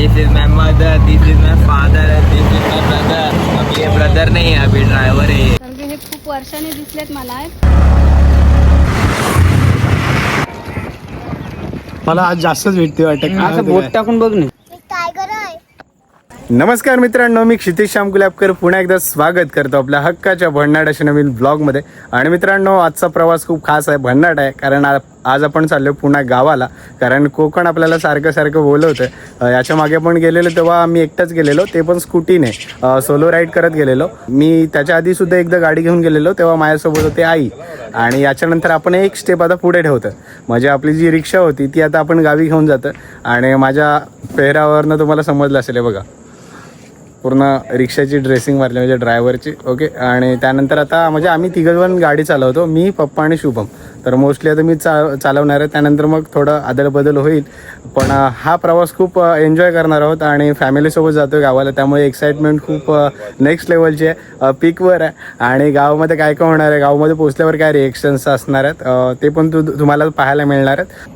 This is my mother, this is my father, this is my brother. अभी ये brother नाही आहे, अभी ड्रायव्हर आहे. कारण की हे खूप वर्षांनी दिसलेत मला. मला आज जास्तच भेटते वाटत. असं बोट टाकून बघ ना. नमस्कार मित्रांनो, मी क्षितिज श्याम गुलाबकर पुन्हा एकदा स्वागत करतो आपल्या हक्काच्या भन्नाट अशा नवीन ब्लॉगमध्ये. आणि मित्रांनो, आजचा प्रवास खूप खास आहे, भन्नाट आहे. कारण आज आपण चाललो पुन्हा गावाला. कारण कोकण आपल्याला सारखं सारखं बोलवतं. याच्या मागे पण गेलेलो तेव्हा मी एकटाच गेलेलो, ते पण स्कूटीने सोलो राईड करत गेलेलो. मी त्याच्या आधीसुद्धा एकदा गाडी घेऊन गेलेलो, तेव्हा माझ्यासोबत होते आई. आणि याच्यानंतर आपण एक स्टेप आता पुढे ठेवतं, म्हणजे आपली जी रिक्षा होती ती आता आपण गावी घेऊन जातं. आणि माझ्या पेहरावरनं तुम्हाला समजलं असेल, बघा पूर्ण रिक्षाची ड्रेसिंग मारली, म्हणजे ड्रायव्हरची. ओके. आणि त्यानंतर आता म्हणजे आम्ही तिघंजण गाडी चालवतो, मी, पप्पा आणि शुभम. तर मोस्टली आता मी चालवणार आहे, त्यानंतर मग थोडं आदलबदल होईल. पण हा प्रवास खूप एन्जॉय करणार आहोत आणि फॅमिलीसोबत जातो गावाला, त्यामुळे एक्साइटमेंट खूप नेक्स्ट लेवलची आहे, पीकवर आहे. आणि गावामध्ये काय काय होणार आहे, गावामध्ये पोचल्यावर काय रिएक्शन्स असणार आहेत ते पण तुम्हाला पाहायला मिळणार आहेत.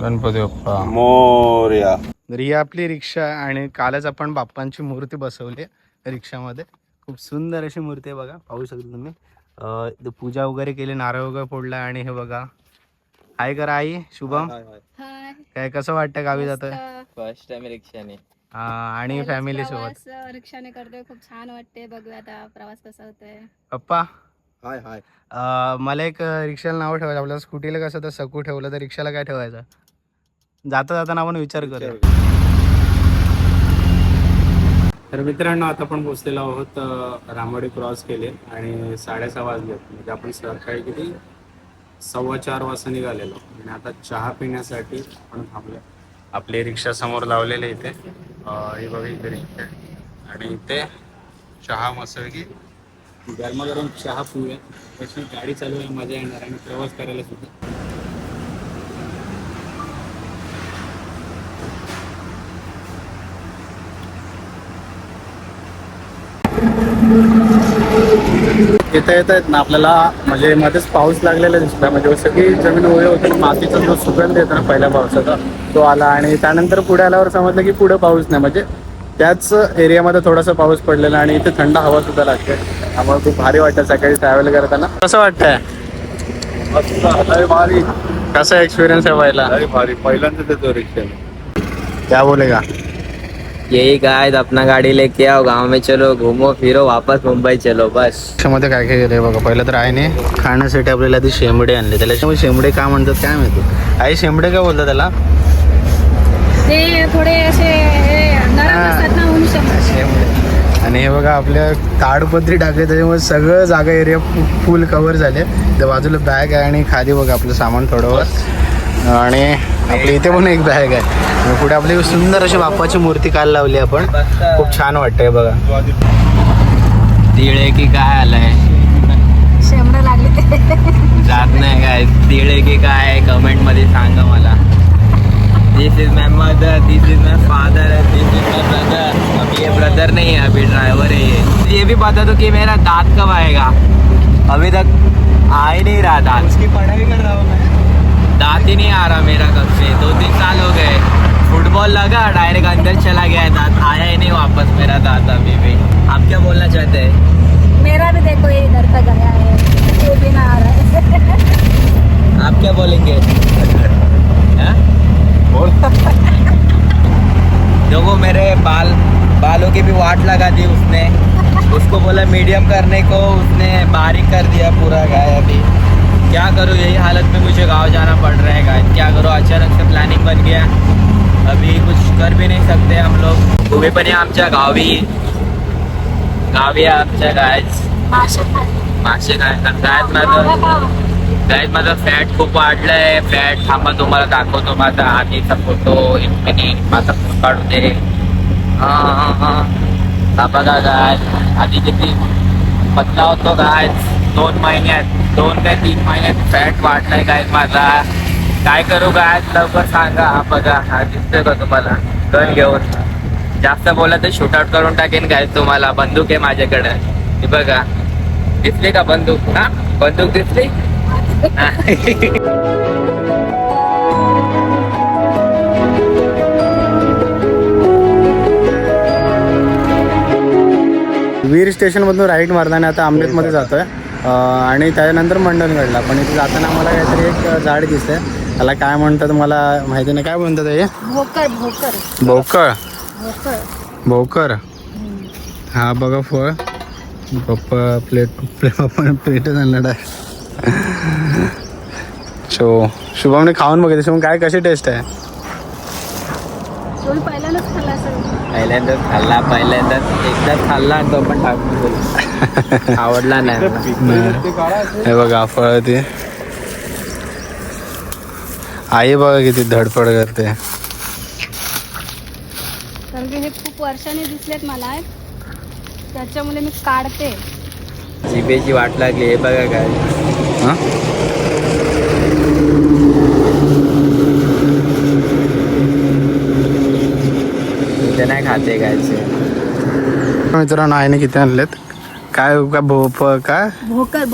गणपती बाप्पा मोरया. तर ही आपली रिक्षा, आणि कालच आपण बाप्पांची मूर्ती बसवली रिक्षामध्ये. खूप सुंदर अशी मूर्ती आहे, बघा पाहू शकता तुम्ही. पूजा वगैरे केली, नारळ वगैरे फोडला. आणि हे बघा, हाय करा आई. शुभम, काय कसं वाटतं गावी जातं? फर्स्ट टाइम रिक्षाने. आणि फॅमिली सोबत रिक्षाने करतोय, खूप छान वाटते. बघूया आता प्रवास कसा होतोय. पप्पा हाय हाय. मला एक रिक्षाला नाव ठेवायचं. आपल्याला स्कूटीला कसं तर सकू ठेवलं, तर रिक्षाला काय ठेवायचं? जाता जाताना आपण विचार करूया. तर मित्रांनो, आता आपण पोहोचलेलो आहोत, रामवाडी क्रॉस केले आणि 6:30 वाजले. म्हणजे आपण सकाळी किती 4:15 वाजता निघालेलो. आणि आता चहा पिण्यासाठी आपण थांबलो. आपली रिक्षा समोर लावलेली इथे. ही बघा इथे रिक्षा आहे. आणि इथे चहा मस्तपैकी गरमागरम चहा पिऊया. तशी गाडी चालवायला मजा येणार आणि प्रवास करायला सुद्धा. येता येत ना आपल्याला, म्हणजे मध्येच पाऊस लागलेला दिसला. म्हणजे सगळी जमीन ओले होती, मातीचा जो सुगंध येतो ना पहिल्या पावसाचा तो आला. आणि त्यानंतर पुढे आल्यावर समजलं की पुढे पाऊस नाही, म्हणजे त्याच एरियामध्ये थोडासा पाऊस पडलेला. आणि इथे थंड हवा सुद्धा लागते, त्यामुळे खूप भारी वाटतं सकाळी ट्रॅव्हल करताना. कसं वाटतंय? भारी. कसा एक्सपिरियन्स आहे भारी? पहिल्यांदा देतो रिक्षा. क्या बोलेगा? यही गाइस, अपना गाड़ी लेके आओ, गांव में चलो, घूमो फिरो, वापस मुंबई चलो बस. मध्ये काय काय केलंय बघा. पहिलं तर आईने खाण्यासाठी आपल्याला ती शेंबडे आणले. त्याला शेंबडे का म्हणतात काय माहिती? आई, शेंबडे काय बोलतात त्याला? ते थोडे असे नरम असतात ना, म्हणून शेंबडे. आणि हे बघा, आपल्या ताडपत्री टाकले, त्याच्यामुळे सगळं जागा एरिया फुल कव्हर झाले. त्या बाजूला बॅग आहे आणि खाली बघा आपलं सामान थोडं. आणि आपल्या इथे पण एक बॅग आहे. पुढे आपली सुंदर अशी बाप्पाची मूर्ती काल लावली आपण. खूप छान वाटतंय बघा. तिळे की काय आलंय? शेंबडं लागले. जात नाही काय तिळे की काय, कमेंट मध्ये सांगा मला. This is my mother, this is my father, this is my brother. अभी ये ब्रदर नहीं है, अभी ड्राइवर है. ये भी बता दो कि मेरा दांत कब आएगा? अभी तक आ ही नहीं रहा दांत. उसकी पढ़ाई कर रहा हूँ मैं, दांत ही नहीं आ रहा मेरा कब से. 2-3 साल हो गए. फुटबॉल लगा, डायरेक्ट अंदर चला गया दांत, आया ही नहीं वापस मेरा दांत अभी भी. आप क्या बोलना चाहते हैं? मेरा भी देखो ये इधर का गया है, वो भी ना आ रहा है. आप क्या बोलेंगे? देखो मेरे बालों की भी वाट लगा दी उसने. उसको बोला मीडियम करने को, उसने बारीक कर दिया पूरा गाय. अभी क्या करूँ, यही हालत में मुझे गांव जाना पड़ रहा है गाइस. क्या करूँ, अचानक से प्लानिंग बन गया. अभी कुछ कर भी नहीं सकते हम लोग. तुम्ही पण या आमच्या गावी आमच्या गायच मासे काय गायत माझं फॅट खूप वाढलंय. फॅट थांबा तुम्हाला दाखवतो माझा आधीचा फोटो. 1 मिनिट माझा फोटो काढू दे. हा बघा गाय, आधी किती पतला होतो गाय. 2 महिन्यात 2 काय 3 महिन्यात फॅट वाढलाय गाय माझा. काय करू गाय, लवकर सांगा. बघा, हा दिसतोय का तुम्हाला? गन घेऊन जास्त बोला तर शूट आउट करून टाकेन गाय तुम्हाला. बंदूक आहे माझ्याकडे, हे बघा. दिसली का बंदूक? हा, बंदूक दिसली. वीर स्टेशनमधून राईट मारला आणि आता अमृतमध्ये जातोय आणि त्यानंतर मंडणगडला. पण इथे जाताना आम्हाला काहीतरी एक झाड दिसतंय, त्याला काय म्हणतात मला माहिती नाही. काय म्हणतात हे? भोकर भोकर भोकर भोकर भोकर. हा बघा फळ. पप्पा प्लेटच आणला. शुभमने खाऊन बघितलं. शुभम काय कशी टेस्ट आहे? तुम्ही पहिल्यांदाच खाल्ला असेल. पहिल्यांदाच एकदाच खाल्ला आणि तो पण टाकून दिला. आवडला नाही मला. हे बघा फळ ते. आई बघा किती धडपड करते. कारण की हे खूप वर्षांनी दिसलेत मला, त्याच्यामुळे मी काढते. जिभेची वाट लागली. हे बघा काय. हा ते नाही खाते काय. मित्रांनो आईने किती आणलेत? काय काय भोकर भोकर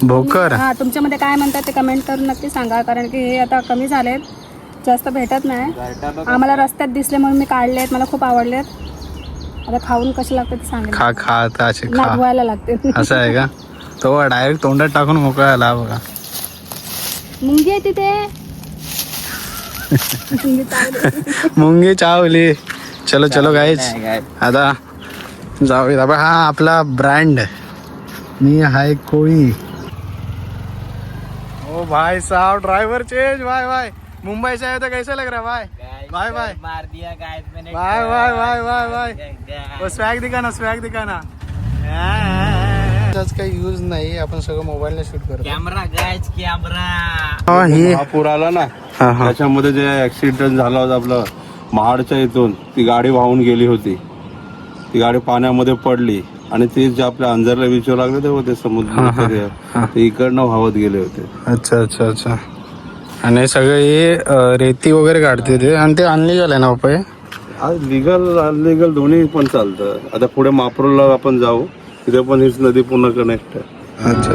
भोकर. हा, तुमच्यामध्ये काय म्हणतात ते कमेंट करून नक्की सांगा. कारण की हे आता कमी झालेत, जास्त भेटत नाही. आम्हाला रस्त्यात दिसले म्हणून मी काढलेत, मला खूप आवडलेत. आता खाऊन कसे लागतात ते सांगेल. खा खा आता असे खा. धुवायला लागते. असं आहे का? तो डायरेक्ट तोंडात टाकून मोकळा आला बघा. मुंगी आहे तिथे. मुंगी चावली. चलो चलो गाईज आता जाऊया. हा आपला ब्रँड मी हाय कोळी. ओ भाई साहब ड्राइवर चेंज. भाई भाई मुंबई से आए तो कैसे लग रहा है भाई? बाय बाय मार दिया गाइस मैंने. Bye bye bye bye bye. वो स्वॅग दिखाना स्वॅग दिखाना. त्याच काही यूज नाही, आपण सगळं मोबाईलने शूट करतो. Camera guys camera. ही पूर आला ना, त्याच्यामध्ये जे ऍक्सिडेंट झाला होता आपलं महाडच्या इथून, ती गाडी वाहून गेली होती. ती गाडी पाण्यामध्ये पडली आणि ते जे आपल्या अंजरला बीचवर लागले ते होते समुद्र, ते इकडनं वाहत गेले होते. अच्छा अच्छा अच्छा. आणि सगळे हे रेती वगैरे काढते ते, आणि ते अनलिगल आहे ना पप्पा? आज लिगल अनलिगल दोन्ही पण चालतं. आता पुढे मापरूला आपण जाऊ, तिथे पण हीच नदी पूर्ण कनेक्ट आहे. अच्छा.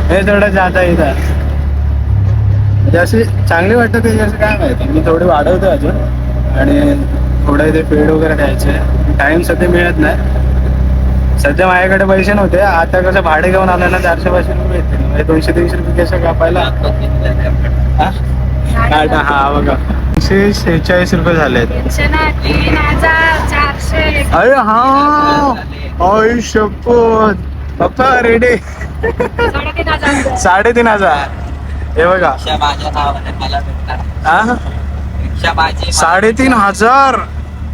हे थोडं जाता येतं जशी चांगली वाटतं ते, जसं काय माहिती. मी थोडी वाढवतो अजून आणि थोडं ते पेड वगैरे द्यायचे. टाइम सध्या मिळत नाही. सध्या माझ्याकडे पैसे नव्हते. आता कसं भाडे घेऊन आलं ना, 400-500 रुपये येते. म्हणजे 200-300 रुपये कसं कापायला. हा बघा 246 रुपये झाले. अरे हा आई शपथ. पप्पा रेडी. 3,500. हे बघा 3,500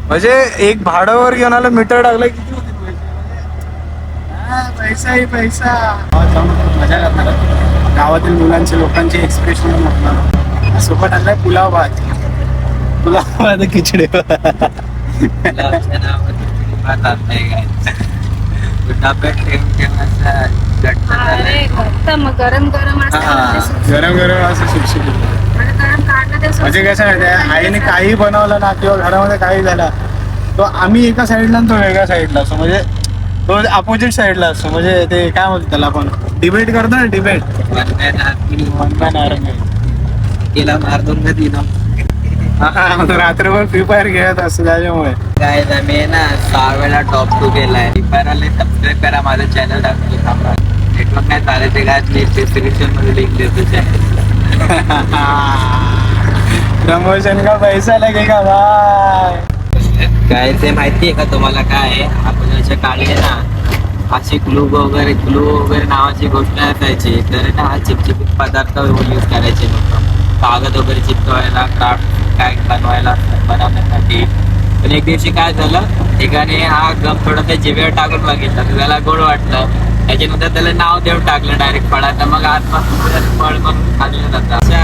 म्हणजे एक भाडावर घेऊन आलं, मीटर टाकलं किती होते पैसा ही पैसा. मजा करणार गावातील मुलांचे लोकांचे एक्सप्रेशन. सोबत आणलाय पुलाव भात. पुलाव भात खिचडी. गरम गरम गरम गरम असं सुटसुटीत. म्हणजे कसं माहिती आहे, आईने काही बनवलं ना किंवा घरामध्ये काही झालं तो आम्ही एका साईडला तो वेगळ्या साईडला असतो. म्हणजे तो अपोजिट साईडला असतो. म्हणजे ते काय म्हणतो त्याला आपण डिबेट करतो ना, डिबेट. तिला मारतून कधी ना रात्रभर फ्री फायर खेळत असतो. त्याच्यामुळे काय मी ना 6 वेळा टॉप 2 केलाय. फ्री फायर आले सबस्क्राईब करा माझं चॅनल. नेटवर्क काय चालायचे काय डिस्क्रिप्शन मध्ये लिंक देतो चॅनल. प्रमोशन का पैसा लगेगा भाई. काय ते माहितीये का तुम्हाला? काय आहे, आपण असे काढले ना अशी ग्लू वगैरे नावाची गोष्ट असायची. तर ना हा चिपचिपीत पदार्थ यूज करायचे लोक, कागद वगैरे चिपकवायला, क्राफ्ट काय बनवण्यासाठी. पण एक दिवशी काय झालं, एकाने हा गम थोडंसं जिभेवर टाकून बघितला, त्याला गोड वाटलं. त्याच्यानंतर त्याला नाव देऊन टाकलं डायरेक्ट फळाचं. मग आजपासून फळ म्हणून खाल्लं जातं. अशा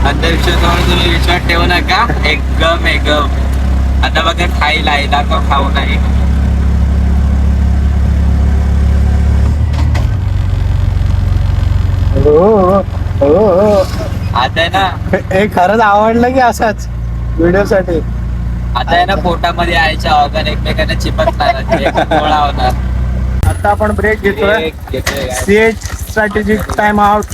अंधविश्वासावर तुम्ही विश्वास ठेवू नका. एक गम आहे गम. आता बघा खायला आहे, दाखव खाऊ नाही. हो आता ना हे खरंच आवडलं की असाच व्हिडिओ साठी? आता आहे ना पोटामध्ये आईच्या ऑर्गन एकमेकांना चिपकणार गोळा होणार. आता आपण ब्रेक घेतोय. घेतोय guys. सीएच स्ट्रॅटेजिक टाइम आउट.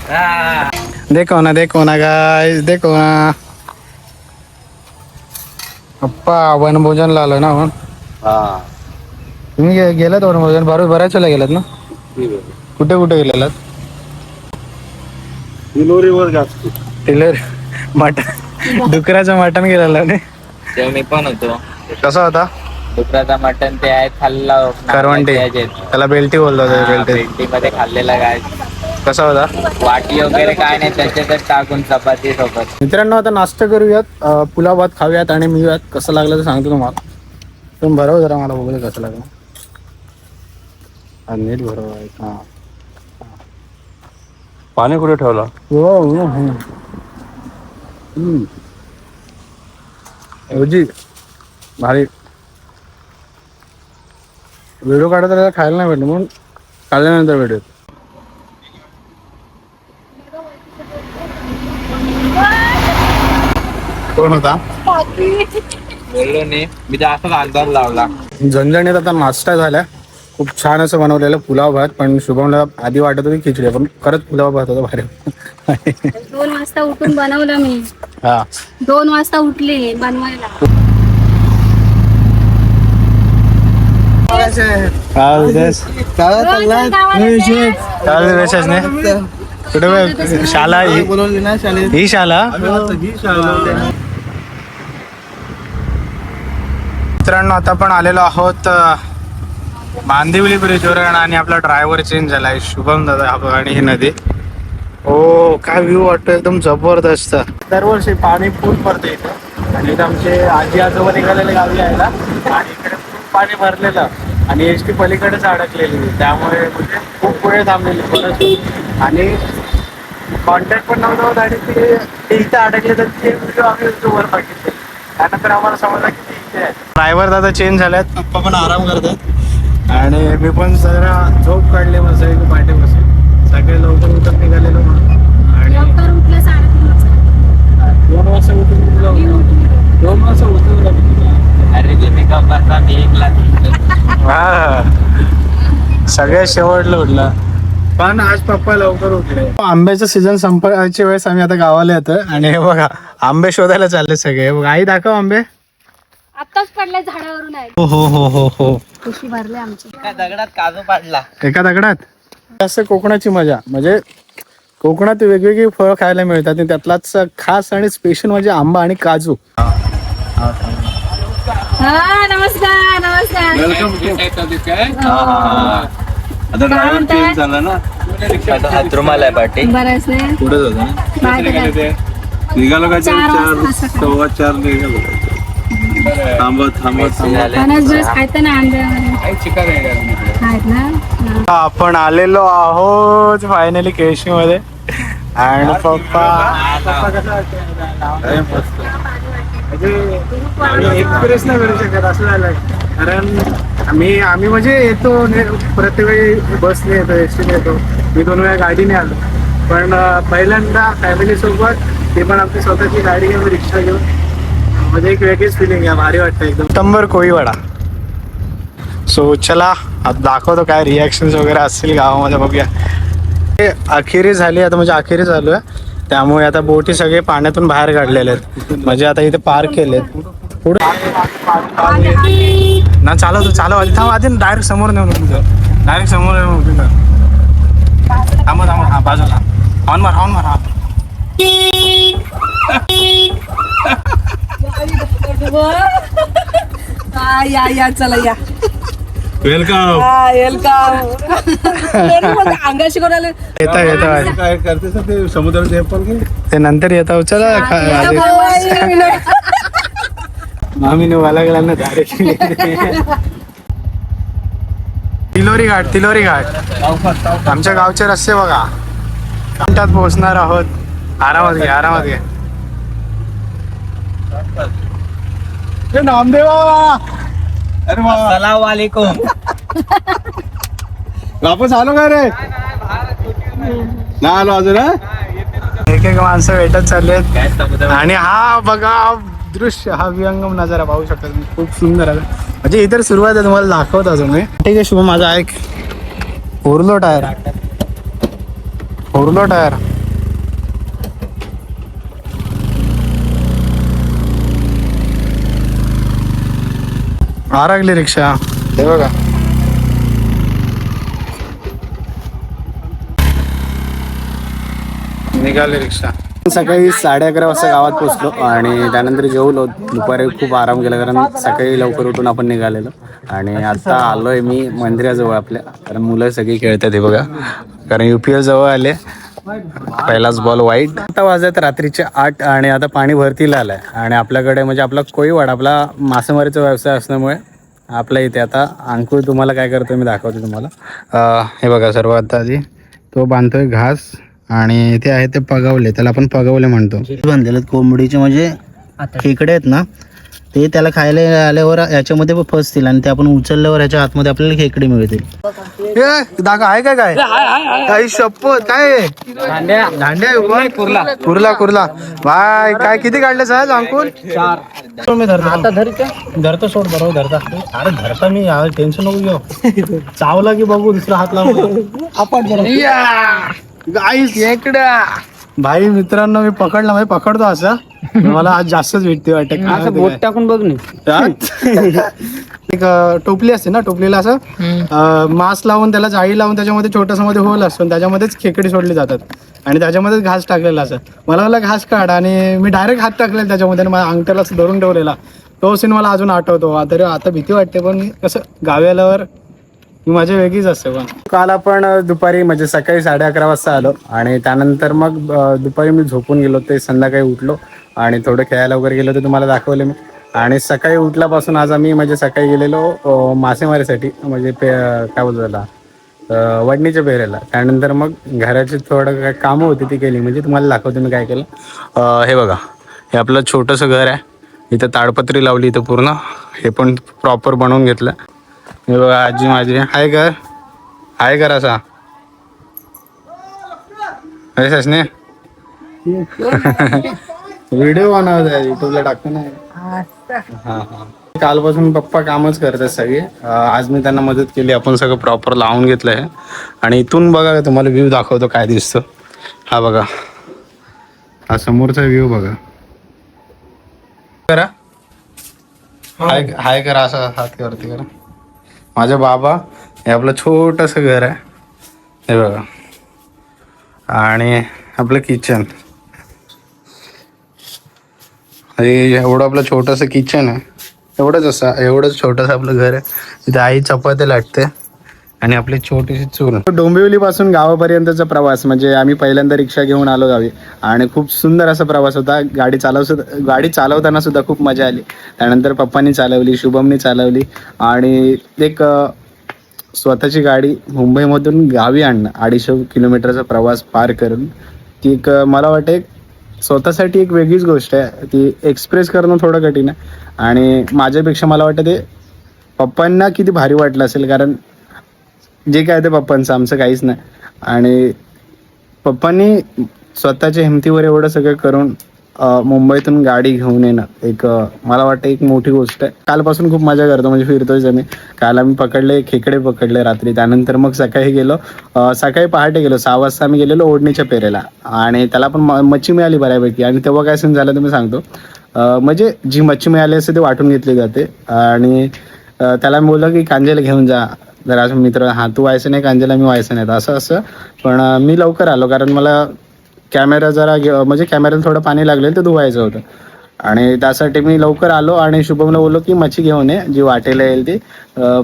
हा. देखो ना गाइस, देखो ना. अप्पा वनभोजनला आलो ना आपण. तुम्ही गेलात वनभोजन? बऱ्याच वेळेला गेलात ना? कुठे कुठे गेलेलात? तिलोरीवर जास्त. टेलर मटन, डुकराचं मटन गेलेलं नाही? तेव्हा मी पण होतो. कसा होता? डुकराचा मटन ते आहे खाल्ला. करवंटी, त्याला बेल्टी बोलतो. बेल्टी बेल्टी मध्ये खाल्लेला काय. कसा होता? वाटी वगैरे काय नाही, त्याच्यातच टाकून चपाती सोबत. मित्रांनो आता नाश्ता करूयात, पुलाव भात खाऊयात आणि मिळूयात. कसं लागलं तर सांगतो तुम्हाला. तुम्ही भरव जरा मला बघूया कसं लागलं. नीट भरव आहे. हा पाणी कुठे ठेवला? जी भारी. व्हिडिओ काढत राहिला, खायला नाही भेटलं म्हणून काढल्यानंतर व्हिडिओ. कोण होता? बोललो नाही मी, जास्त अंदाज लावला. झणझणीत आता नाश्ता झाला. खूप छान असं बनवलेलं पुलाव भात. पण शुभमला आधी वाटत होती खिचडी, पण खरंच पुलाव भात होता भारी. 2 वाजता उठून बनवलं मी. हा 2 वाजता उठले बनवायला. कुठे शाला ही शाला. मित्रांनो आता आपण आलेलो आहोत मांदिवली ब्रिजवर आणि आपला ड्रायव्हर चेंज झालाय शुभम दादा. आणि ही नदी, हो काय व्ह्यू वाटतो, एकदम जबरदस्त. दरवर्षी पाणी फुल भरते इथं. आणि इथं आमचे आजी आजोबा निघालेले गावी यायला आणि इकडे खूप पाणी भरलेलं आणि एसटी पलीकडेच अडकलेली, त्यामुळे म्हणजे खूप पुढे थांबलेली परत. आणि कॉन्टॅक्ट पण नव्हता होत आणि ते इथं अडकले तर ते व्हिडिओ आम्ही वर बघितले. त्यानंतर आम्हाला समजलं की ते इथे आहे. ड्रायव्हर दादा चेंज झाल्यात, पप्पा पण आराम करतात आणि मी पण जरा झोप काढले मस्त पाठी बसून. सकाळी लवकर उठत निघालेलो म्हणून. आणि लवकर उठले 3:30 वाजता. 2 वाजता उठून निघलो. 2 वाजता उठून अरे तुम्ही कपासा मी 1 लाख. हा सगळ्यात शेवटला उठला. पण आज पप्पा लवकर उठले. आंब्याचं सीझन संपायच्या वेळेस आम्ही आता गावाला येतो आणि हे बघा आंबे शोधायला चालले सगळे. बघा आई दाखव आंबे. आताच पडले झाडावरून आहे. हो हो हो हो हो. खुशी भरले आमची. एका दगडात काजू पाडला. एका दगडात असं कोकणाची मजा. म्हणजे कोकणात वेगवेगळी फळं खायला मिळतात आणि त्यातलाच खास आणि स्पेशल म्हणजे आंबा आणि काजू. हा नमस्कार नमस्कार. आता ड्रायव्हर चेंज झाला ना. रुमाल आहे पाठी. बरंच नाही. पुढे जातो निघालो का 4:15 निघालो. थांबत फणस बिस खायचं ना आंबे आहेत ना. आपण आलेलो आहोत फायनली केशरी मध्ये. आणि पप्पा एक्सप्रेस नाही करू शकत असं झालंय. कारण आम्ही म्हणजे येतो प्रत्येक वेळी बसने येतो, एसटीने येतो. मी 2 वेळा गाडीने आलो, पण पहिल्यांदा फॅमिली सोबत, ते पण आमची स्वतःची गाडी घेऊन रिक्षा घेऊन, म्हणजे एक वेगळीच फिलिंग आहे. भारी वाटतं एकदम. शंभर कोळीवाडा. सो चला आता दाखवतो काय रिॲक्शन्स वगैरे असतील गावामध्ये, बघूया. अखेरी झाली आता, म्हणजे अखेरी चालू आहे. त्यामुळे आता बोटी सगळे पाण्यातून बाहेर काढलेले आहेत, म्हणजे आता इथे पार्क केलेत. पुढे ना चालव आधी थांब. आधी डायरेक्ट समोर नेऊन तुझं डायरेक्ट समोर येऊन थांबा. हा बाजूला हॉर्न मार हा. या चला या. वेलकम. अंगाशी कोणाला येता काय करतेस ते समुद्राचे पण ते नंतर येता. चला आम्ही निघायला गेला ना डायरेक्ट. तिलोरी घाट आमच्या गावचे रस्ते बघा. मिनिटात पोहोचणार आहोत. आरामात घे. नामदेवा. अरे अस्सलाम वालेकुम. वापस आलो का रे? ना आलो अजून. एक एक माणसं भेटत चाललेत काय समुद्र आणि हा बघा दृश्य, हा विहंगम नजारा पाहू शकता तुम्ही, खूप सुंदर आहे. म्हणजे इतर सुरुवात आहे, तुम्हाला दाखवतो अजून मी. ठीक आहे शुभ, माझा ऐक. फोरलो टायर आरागली रिक्षा, हे बघा. निघाली रिक्षा. सकाळी 11:30 वाजता गावात पोहोचलो आणि त्यानंतर जेवलो. दुपारी खूप आराम केला कारण सकाळी लवकर उठून आपण निघालेलो. आणि आता आलोय मी मंदिराजवळ आपल्या, कारण मुलं सगळी खेळतात हे बघा, कारण UPL जवळ आले. पहिलाच बॉल वाईट. आता वाजत रात्रीचे 8 आणि आता पाणी भरतीला आलंय. आणि आपल्याकडे म्हणजे आपला कोळीवाडा, आपला मासेमारीचा व्यवसाय असल्यामुळे आपल्या इथे आता अंकुर तुम्हाला काय करतोय मी दाखवतो तुम्हाला. हे बघा, सर्वात आधी तो बांधतोय घास आणि ते आहे ते पगवले, त्याला आपण पगवले म्हणतो. बांधलेले कोंबडीचे म्हणजे खेकडे आहेत ना, ते त्याला खायला आल्यावर याच्यामध्ये फसतील आणि ते आपण उचलल्यावर ह्याच्या आतमध्ये आपल्याला खेकडे मिळतील. दागा आहे काय काही शपथ काय दांड्या कुर्ला बाय. काय किती काढले साहेब अंकुर? 4. मी धरतो सोड, बरोबर धरता. अरे धरता मी, टेन्शन नको घेऊ. चावला की बघू दुसरा हात लावून गाईस खेकडा. भाई मित्रांनो, मी पकडला, म्हणजे पकडतो असं. मला आज जास्तच भेटते वाटत. बोट टाकून बघ ना. एक टोपली असते ना, टोपलीला असं मास्क लावून त्याला जाळी लावून त्याच्यामध्ये छोटस मध्ये होल असतो, त्याच्यामध्येच खेकडे सोडले जातात आणि त्याच्यामध्येच घास टाकलेला असं. मला घास काढ आणि मी डायरेक्ट हात टाकलेला त्याच्यामध्ये आणि माझ्या अंगठ्याला धरून ठेवलेला. तो सीन मला अजून आठवतो. तरी आता भीती वाटते, पण कसं गावी आल्यावर ही मजा वेगळीच असते. पण काल आपण दुपारी म्हणजे सकाळी 11:30 वाजता आलो आणि त्यानंतर मग दुपारी मी झोपून गेलो, ते संध्याकाळी उठलो आणि थोडं खेळायला वगैरे गेलो, ते तुम्हाला दाखवले मी. आणि सकाळी उठल्यापासून आज आम्ही म्हणजे सकाळी गेलेलो मासेमारीसाठी, म्हणजे काय बोलतो त्याला, वडणीच्या पेरेला. त्यानंतर मग घराची थोडं काय कामं होती ती केली, म्हणजे तुम्हाला दाखवतो मी काय केलं. हे बघा, हे आपलं छोटंसं घर आहे. इथं ताडपत्री लावली, इथं पूर्ण हे पण प्रॉपर बनवून घेतलं. हे बघा आजी माझी आहे कर असा ससने व्हिडिओ बनवत आहे, युट्यूबला टाकतो ना. हा. कालपासून पप्पा कामच करतात सगळे. आज मी त्यांना मदत केली, आपण सगळं प्रॉपर लावून घेतलं आहे. आणि इथून बघा, तुम्हाला व्ह्यू दाखवतो काय दिसतं. हा बघा, हा समोरचा व्ह्यू बघा. करा हाय करा, असं हात करते करा. माझा बाबा, हे आपलं छोटंसं घर आहे, हे बघा. आणि आपलं किचन, हे एवढं आपलं छोटंसं किचन आहे. एवढंच छोटंसं आपलं घर आहे. इथे आई चपात्या लाटते आणि आपली छोटीशी चूल. डोंबिवलीपासून गावापर्यंतचा प्रवास म्हणजे आम्ही पहिल्यांदा रिक्षा घेऊन आलो गावी आणि खूप सुंदर असा प्रवास होता. गाडी चालवताना सुद्धा खूप मजा आली. त्यानंतर पप्पांनी चालवली, शुभमनी चालवली आणि एक स्वतःची गाडी मुंबईमधून गावी आणणं, 250 किलोमीटरचा प्रवास पार करून, ती एक मला वाटतं एक स्वतःसाठी एक वेगळीच गोष्ट आहे. ती एक्सप्रेस करणं थोडं कठीण आहे आणि माझ्यापेक्षा मला वाटतं ते पप्पांना किती भारी वाटलं असेल, कारण जे काय ते पप्पांचं, आमचं काहीच नाही. आणि पप्पांनी स्वतःच्या हिमतीवर एवढं सगळं करून मुंबईतून गाडी घेऊन येणं एक मला वाटतं एक मोठी गोष्ट आहे. कालपासून खूप मजा करतो, म्हणजे फिरतोय आम्ही. काल आम्ही खेकडे पकडले रात्री. त्यानंतर मग सकाळी पहाटे गेलो, 6 वाजता आम्ही गेलेलो ओढणीच्या पेरेला आणि त्याला पण मच्छी मिळाली बऱ्यापैकी. आणि तेव्हा काय सीन झालं तुम्ही सांगतो. म्हणजे जी मच्छी मिळाली असते ती वाटून घेतली जाते आणि त्याला मी बोललो की कांजेला घेऊन जा. जरा असं मित्र, तू व्हायचं नाही कांजेला, मी व्हायचं नाही, असं. पण मी लवकर आलो कारण मला कॅमेरा म्हणजे कॅमेऱ्याला थोडं पाणी लागलेलं ते धुवायचं होतं आणि त्यासाठी मी लवकर आलो. आणि शुभमला बोललो की मच्छी घेऊन ये, जी वाटेला येईल ती.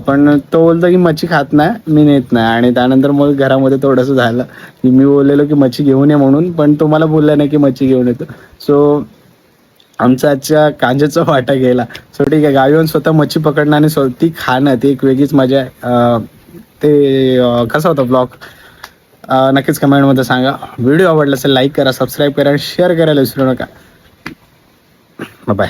पण तो बोलतो की मच्छी खात नाही, मी नेत नाही. आणि त्यानंतर मग घरामध्ये थोडंसं झालं की मी बोललेलो की मच्छी घेऊन ये म्हणून, पण तो मला बोलला नाही की मच्छी घेऊन येतो. सो आमचा आजच्या कांजेचा वाटा गेला. सो ठीक आहे, गावी येऊन स्वतः मच्छी पकडणं आणि ती खाणं, ती एक वेगळीच मजा आहे. ते कसा होता ब्लॉग नक्कीच कमेंटमध्ये सांगा. व्हिडिओ आवडला असेल लाईक करा, सबस्क्राईब करा आणि शेअर करायला विसरू नका. बाय.